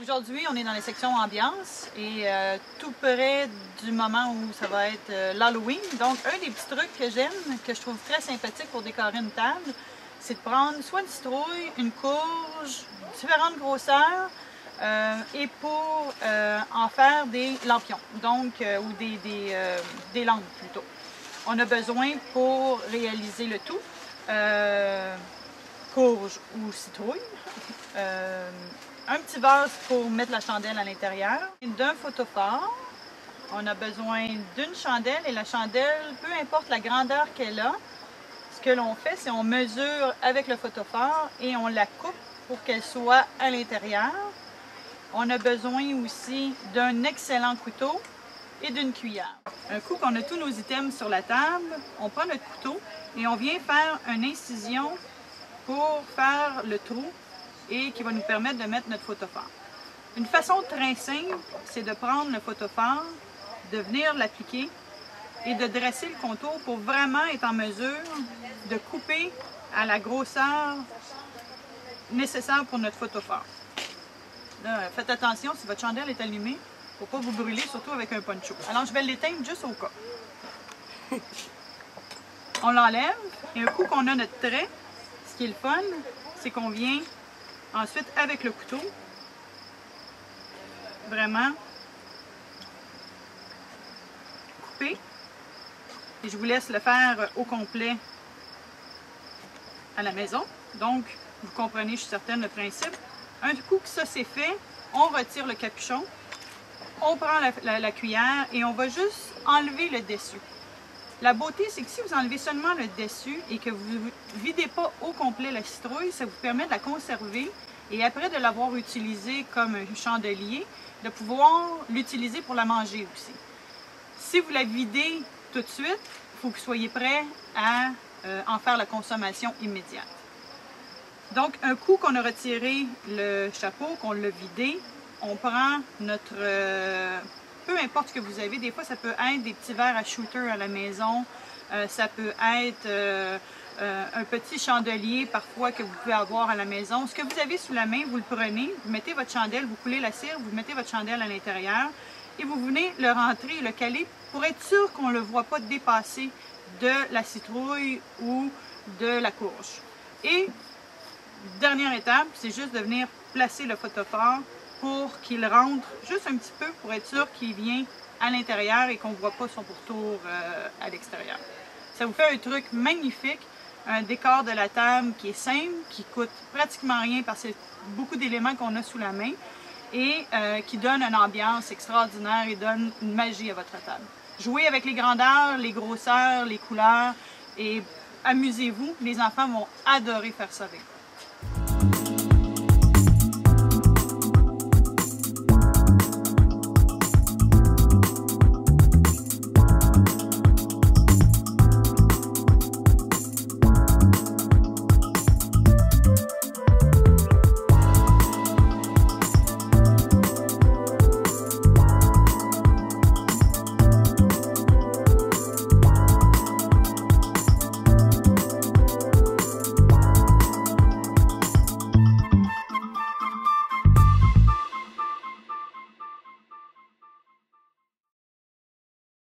Aujourd'hui, on est dans les sections ambiance et tout près du moment où ça va être l'Halloween. Donc, un des petits trucs que j'aime, que je trouve très sympathique pour décorer une table, c'est de prendre soit une citrouille, une courge, différentes grosseurs et pour en faire des lampions, donc, ou des lampes plutôt. On a besoin pour réaliser le tout, courge ou citrouille, un petit vase pour mettre la chandelle à l'intérieur, d'un photophore. On a besoin d'une chandelle et la chandelle, peu importe la grandeur qu'elle a, ce que l'on fait, c'est on mesure avec le photophore et on la coupe pour qu'elle soit à l'intérieur. On a besoin aussi d'un excellent couteau et d'une cuillère. Un coup qu'on a tous nos items sur la table, on prend notre couteau et on vient faire une incision pour faire le trou et qui va nous permettre de mettre notre photophore. Une façon très simple, c'est de prendre le photophore, de venir l'appliquer et de dresser le contour pour vraiment être en mesure de couper à la grosseur nécessaire pour notre photophore. Là, faites attention, si votre chandelle est allumée, il ne faut pas vous brûler, surtout avec un poncho. Alors je vais l'éteindre juste au cas. On l'enlève et un coup qu'on a notre trait, ce qui est le fun, c'est qu'on vient ensuite, avec le couteau, vraiment couper. Et je vous laisse le faire au complet à la maison. Donc, vous comprenez, je suis certaine, le principe. Un coup que ça c'est fait, on retire le capuchon, on prend la cuillère et on va juste enlever le dessus. La beauté, c'est que si vous enlevez seulement le dessus et que vous ne videz pas au complet la citrouille, ça vous permet de la conserver et après de l'avoir utilisée comme un chandelier, de pouvoir l'utiliser pour la manger aussi. Si vous la videz tout de suite, il faut que vous soyez prêt à en faire la consommation immédiate. Donc, un coup qu'on a retiré le chapeau, qu'on l'a vidé, on prend notre... peu importe ce que vous avez, des fois ça peut être des petits verres à shooter à la maison, ça peut être un petit chandelier parfois que vous pouvez avoir à la maison. Ce que vous avez sous la main, vous le prenez, vous mettez votre chandelle, vous coulez la cire, vous mettez votre chandelle à l'intérieur et vous venez le rentrer et le caler pour être sûr qu'on ne le voit pas dépasser de la citrouille ou de la courge. Et dernière étape, c'est juste de venir placer le photophore pour qu'il rentre juste un petit peu pour être sûr qu'il vient à l'intérieur et qu'on ne voit pas son pourtour à l'extérieur. Ça vous fait un truc magnifique, un décor de la table qui est simple, qui coûte pratiquement rien parce que c'est beaucoup d'éléments qu'on a sous la main et qui donne une ambiance extraordinaire et donne une magie à votre table. Jouez avec les grandeurs, les grosseurs, les couleurs et amusez-vous. Les enfants vont adorer faire ça avec vous.